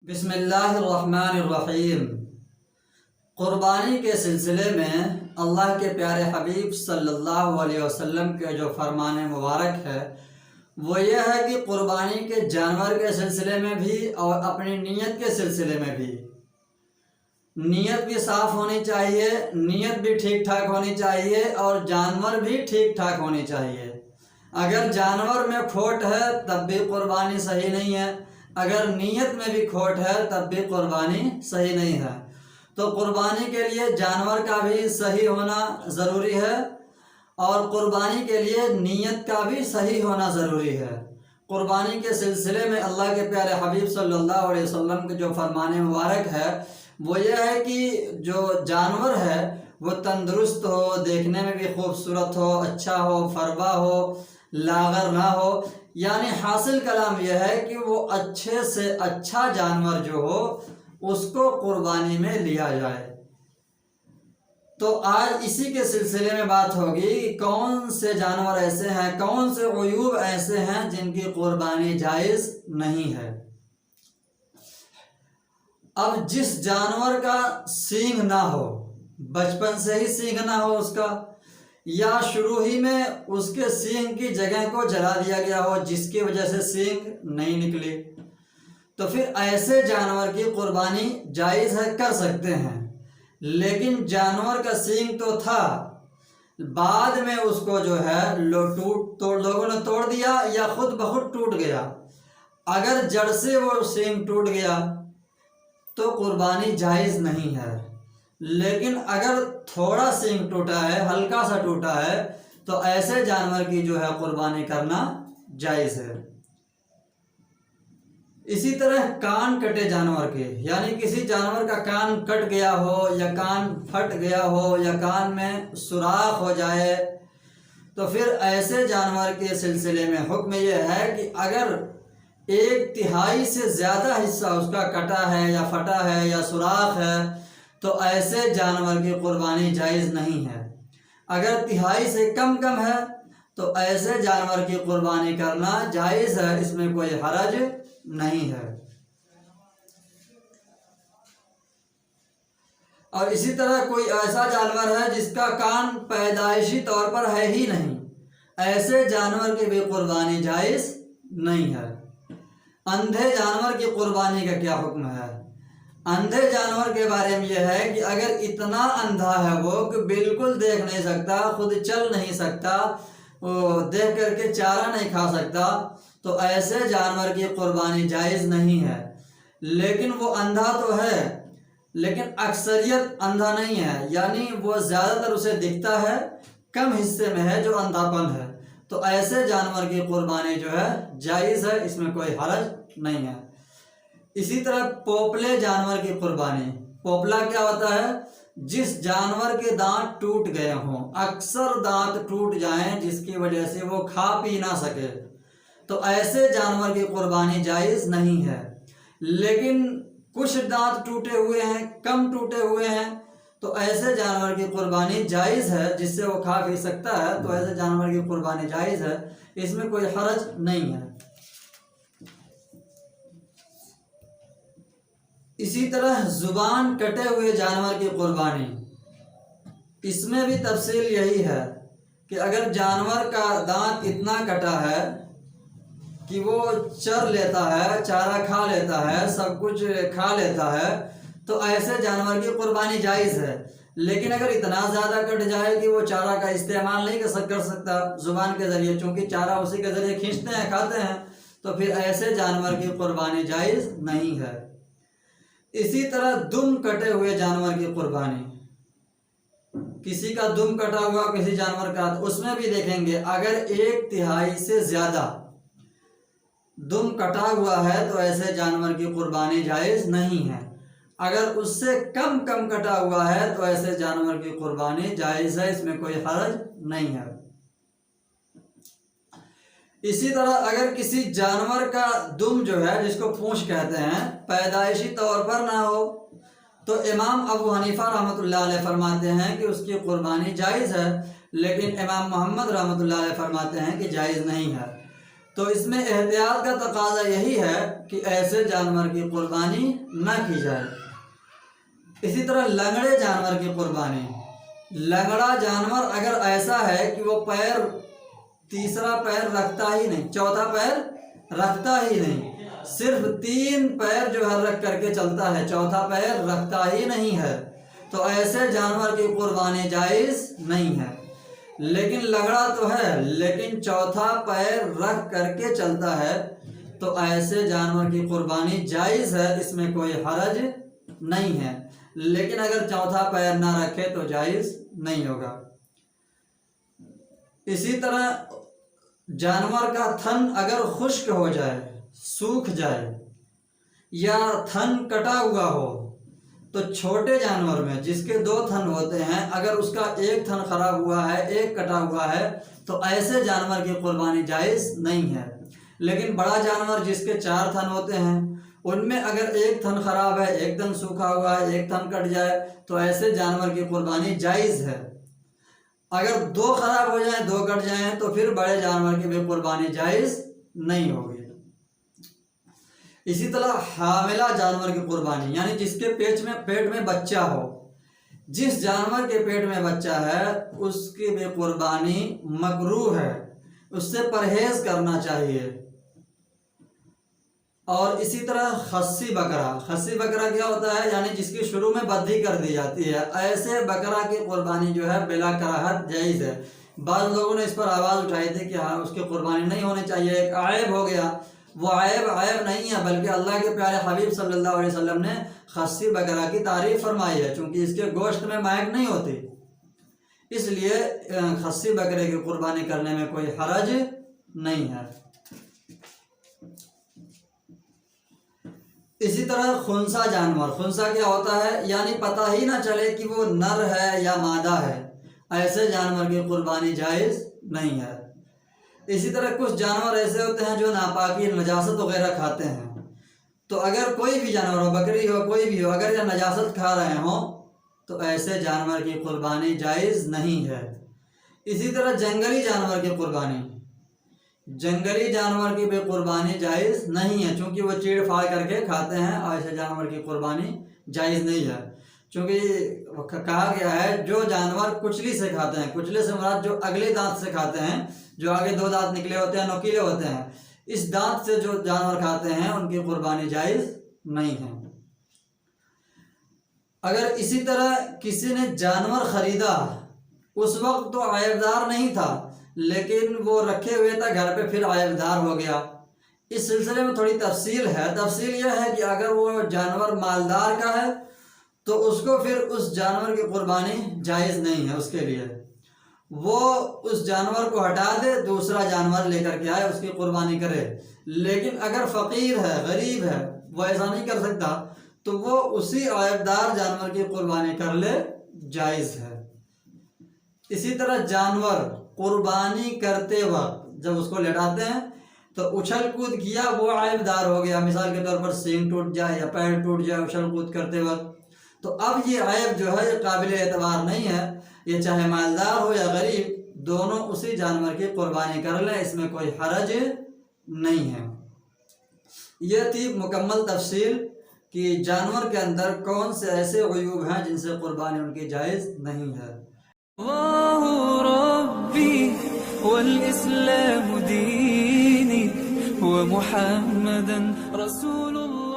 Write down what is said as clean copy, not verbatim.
بسم اللہ الرحمن الرحیم۔ قربانی کے سلسلے میں اللہ کے پیارے حبیب صلی اللہ علیہ وسلم کے جو فرمان مبارک ہے وہ یہ ہے کہ قربانی کے جانور کے سلسلے میں بھی اور اپنی نیت کے سلسلے میں بھی نیت بھی صاف ہونی چاہیے، نیت بھی ٹھیک ٹھاک ہونی چاہیے اور جانور بھی ٹھیک ٹھاک ہونی چاہیے۔ اگر جانور میں کھوٹ ہے تب بھی قربانی صحیح نہیں ہے، اگر نیت میں بھی کھوٹ ہے تب بھی قربانی صحیح نہیں ہے۔ تو قربانی کے لیے جانور کا بھی صحیح ہونا ضروری ہے اور قربانی کے لیے نیت کا بھی صحیح ہونا ضروری ہے۔ قربانی کے سلسلے میں اللہ کے پیارے حبیب صلی اللہ علیہ وسلم کے جو فرمان مبارک ہے وہ یہ ہے کہ جو جانور ہے وہ تندرست ہو، دیکھنے میں بھی خوبصورت ہو، اچھا ہو، فربا ہو، لاغر نہ ہو، یعنی حاصل کلام یہ ہے کہ وہ اچھے سے اچھا جانور جو ہو اس کو قربانی میں لیا جائے۔ تو آج اسی کے سلسلے میں بات ہوگی کہ کون سے جانور ایسے ہیں، کون سے عیوب ایسے ہیں جن کی قربانی جائز نہیں ہے۔ اب جس جانور کا سینگ نہ ہو، بچپن سے ہی سینگ نہ ہو اس کا، یا شروع ہی میں اس کے سینگ کی جگہ کو جلا دیا گیا ہو جس کی وجہ سے سینگ نہیں نکلی، تو پھر ایسے جانور کی قربانی جائز ہے، کر سکتے ہیں۔ لیکن جانور کا سینگ تو تھا، بعد میں اس کو جو ہے لوگوں نے توڑ دیا یا خود بخود ٹوٹ گیا، اگر جڑ سے وہ سینگ ٹوٹ گیا تو قربانی جائز نہیں ہے۔ لیکن اگر تھوڑا سینگ ٹوٹا ہے، ہلکا سا ٹوٹا ہے، تو ایسے جانور کی جو ہے قربانی کرنا جائز ہے۔ اسی طرح کان کٹے جانور کے، یعنی کسی جانور کا کان کٹ گیا ہو یا کان پھٹ گیا ہو یا کان میں سوراخ ہو جائے، تو پھر ایسے جانور کے سلسلے میں حکم یہ ہے کہ اگر 1/3 سے زیادہ حصہ اس کا کٹا ہے یا پھٹا ہے یا سوراخ ہے تو ایسے جانور کی قربانی جائز نہیں ہے۔ اگر 1/3 سے کم ہے تو ایسے جانور کی قربانی کرنا جائز ہے، اس میں کوئی حرج نہیں ہے۔ اور اسی طرح کوئی ایسا جانور ہے جس کا کان پیدائشی طور پر ہے ہی نہیں، ایسے جانور کی بھی قربانی جائز نہیں ہے۔ اندھے جانور کی قربانی کا کیا حکم ہے؟ اندھے جانور کے بارے میں یہ ہے کہ اگر اتنا اندھا ہے وہ کہ بالکل دیکھ نہیں سکتا، خود چل نہیں سکتا، وہ دیکھ کر کے چارہ نہیں کھا سکتا، تو ایسے جانور کی قربانی جائز نہیں ہے۔ لیکن وہ اندھا تو ہے لیکن اکثریت اندھا نہیں ہے، یعنی وہ زیادہ تر اسے دکھتا ہے، کم حصے میں ہے جو اندھا پن ہے، تو ایسے جانور کی قربانی جو ہے جائز ہے، اس میں کوئی حرج نہیں ہے۔ اسی طرح پوپلے جانور کی قربانی، پوپلا کیا ہوتا ہے؟ جس جانور کے دانت ٹوٹ گئے ہوں، اکثر دانت ٹوٹ جائیں جس کی وجہ سے وہ کھا پی نہ سکے، تو ایسے جانور کی قربانی جائز نہیں ہے۔ لیکن کچھ دانت ٹوٹے ہوئے ہیں، کم ٹوٹے ہوئے ہیں، تو ایسے جانور کی قربانی جائز ہے، جس سے وہ کھا پی سکتا ہے، تو ایسے جانور کی قربانی جائز ہے، اس میں کوئی حرج نہیں ہے۔ اسی طرح زبان کٹے ہوئے جانور کی قربانی، اس میں بھی تفصیل یہی ہے کہ اگر جانور کا دانت اتنا کٹا ہے کہ وہ چر لیتا ہے، چارہ کھا لیتا ہے، سب کچھ کھا لیتا ہے، تو ایسے جانور کی قربانی جائز ہے۔ لیکن اگر اتنا زیادہ کٹ جائے کہ وہ چارہ کا استعمال نہیں کر سکتا زبان کے ذریعے، چونکہ چارہ اسی کے ذریعے کھینچتے ہیں، کھاتے ہیں، تو پھر ایسے جانور کی قربانی جائز نہیں ہے۔ اسی طرح دم کٹے ہوئے جانور کی قربانی، کسی کا دم کٹا ہوا کسی جانور کا، اس میں بھی دیکھیں گے اگر 1/3 سے زیادہ دم کٹا ہوا ہے تو ایسے جانور کی قربانی جائز نہیں ہے۔ اگر اس سے کم کٹا ہوا ہے تو ایسے جانور کی قربانی جائز ہے، اس میں کوئی حرج نہیں ہے۔ اسی طرح اگر کسی جانور کا دم جو ہے، جس کو پونچھ کہتے ہیں، پیدائشی طور پر نہ ہو تو امام ابو حنیفہ رحمۃ اللہ علیہ فرماتے ہیں کہ اس کی قربانی جائز ہے، لیکن امام محمد رحمۃ اللہ علیہ فرماتے ہیں کہ جائز نہیں ہے۔ تو اس میں احتیاط کا تقاضا یہی ہے کہ ایسے جانور کی قربانی نہ کی جائے۔ اسی طرح لنگڑے جانور کی قربانی، لنگڑا جانور اگر ایسا ہے کہ وہ تیسرا پیر رکھتا ہی نہیں، چوتھا پیر رکھتا ہی نہیں، صرف 3 پیر جو ہے رکھ کر کے چلتا ہے، چوتھا پیر رکھتا ہی نہیں ہے، تو ایسے جانور کی قربانی جائز نہیں ہے۔ لیکن لنگڑا تو ہے لیکن چوتھا پیر رکھ کر کے چلتا ہے، تو ایسے جانور کی قربانی جائز ہے، اس میں کوئی حرج نہیں ہے۔ لیکن اگر چوتھا پیر نہ رکھے تو جائز نہیں ہوگا۔ اسی طرح جانور کا تھن اگر خشک ہو جائے، سوکھ جائے یا تھن کٹا ہوا ہو، تو چھوٹے جانور میں جس کے 2 تھن ہوتے ہیں، اگر اس کا ایک تھن خراب ہوا ہے، ایک کٹا ہوا ہے، تو ایسے جانور کی قربانی جائز نہیں ہے۔ لیکن بڑا جانور جس کے 4 تھن ہوتے ہیں، ان میں اگر ایک تھن خراب ہے، ایک تھن سوکھا ہوا ہے، ایک تھن کٹ جائے، تو ایسے جانور کی قربانی جائز ہے۔ اگر 2 خراب ہو جائیں، 2 کٹ جائیں، تو پھر بڑے جانور کی بھی قربانی جائز نہیں ہوگی۔ اسی طرح حاملہ جانور کی قربانی، یعنی جس کے پیٹ میں بچہ ہو، جس جانور کے پیٹ میں بچہ ہے اس کی بھی قربانی مکروہ ہے، اس سے پرہیز کرنا چاہیے۔ اور اسی طرح خصی بکرا کیا ہوتا ہے؟ یعنی جس کی شروع میں بدھی کر دی جاتی ہے، ایسے بکرا کی قربانی جو ہے بلا کراہت جائز ہے۔ بعض لوگوں نے اس پر آواز اٹھائی تھی کہ ہاں اس کی قربانی نہیں ہونی چاہیے، ایک عیب ہو گیا۔ وہ عیب نہیں ہے، بلکہ اللہ کے پیارے حبیب صلی اللہ علیہ وسلم نے خصی بکرا کی تعریف فرمائی ہے، چونکہ اس کے گوشت میں مہک نہیں ہوتی، اس لیے خصی بکرے کی قربانی کرنے میں کوئی حرج نہیں ہے۔ اسی طرح خنثی جانور، خنثی کیا ہوتا ہے؟ یعنی پتہ ہی نہ چلے کہ وہ نر ہے یا مادہ ہے، ایسے جانور کی قربانی جائز نہیں ہے۔ اسی طرح کچھ جانور ایسے ہوتے ہیں جو ناپاکی، نجاست وغیرہ کھاتے ہیں، تو اگر کوئی بھی جانور ہو، بکری ہو، کوئی بھی ہو، اگر یہ نجاست کھا رہے ہوں تو ایسے جانور کی قربانی جائز نہیں ہے۔ اسی طرح جنگلی جانور کی قربانی، جنگلی جانور کی بھی قربانی جائز نہیں ہے، چونکہ وہ چیڑ پھاڑ کر کے کھاتے ہیں، اور ایسے جانور کی قربانی جائز نہیں ہے۔ چونکہ کہا گیا ہے جو جانور کچلی سے کھاتے ہیں، کچلے سے مراد جو اگلے دانت سے کھاتے ہیں، جو آگے 2 دانت نکلے ہوتے ہیں، نوکیلے ہوتے ہیں، اس دانت سے جو جانور کھاتے ہیں ان کی قربانی جائز نہیں ہے۔ اگر اسی طرح کسی نے جانور خریدا، اس وقت تو عیبدار نہیں تھا، لیکن وہ رکھے ہوئے تھا گھر پہ، پھر عیبدار ہو گیا، اس سلسلے میں تھوڑی تفصیل ہے۔ تفصیل یہ ہے کہ اگر وہ جانور مالدار کا ہے تو اس کو پھر اس جانور کی قربانی جائز نہیں ہے، اس کے لیے وہ اس جانور کو ہٹا دے، دوسرا جانور لے کر کے آئے، اس کی قربانی کرے۔ لیکن اگر فقیر ہے، غریب ہے، وہ ایسا نہیں کر سکتا، تو وہ اسی عیبدار جانور کی قربانی کر لے، جائز ہے۔ اسی طرح جانور قربانی کرتے وقت جب اس کو لٹاتے ہیں تو اچھل کود کیا، وہ عیبدار ہو گیا، مثال کے طور پر سینگ ٹوٹ جائے یا پیر ٹوٹ جائے اچھل کود کرتے وقت، تو اب یہ عیب جو ہے یہ قابل اعتبار نہیں ہے، یہ چاہے مالدار ہو یا غریب، دونوں اسی جانور کی قربانی کر لیں، اس میں کوئی حرج نہیں ہے۔ یہ تھی مکمل تفصیل کہ جانور کے اندر کون سے ایسے عیوب ہیں جن سے قربانی ان کی جائز نہیں ہے۔ اللہ ربی والاسلام دینی ومحمدا رسول اللہ۔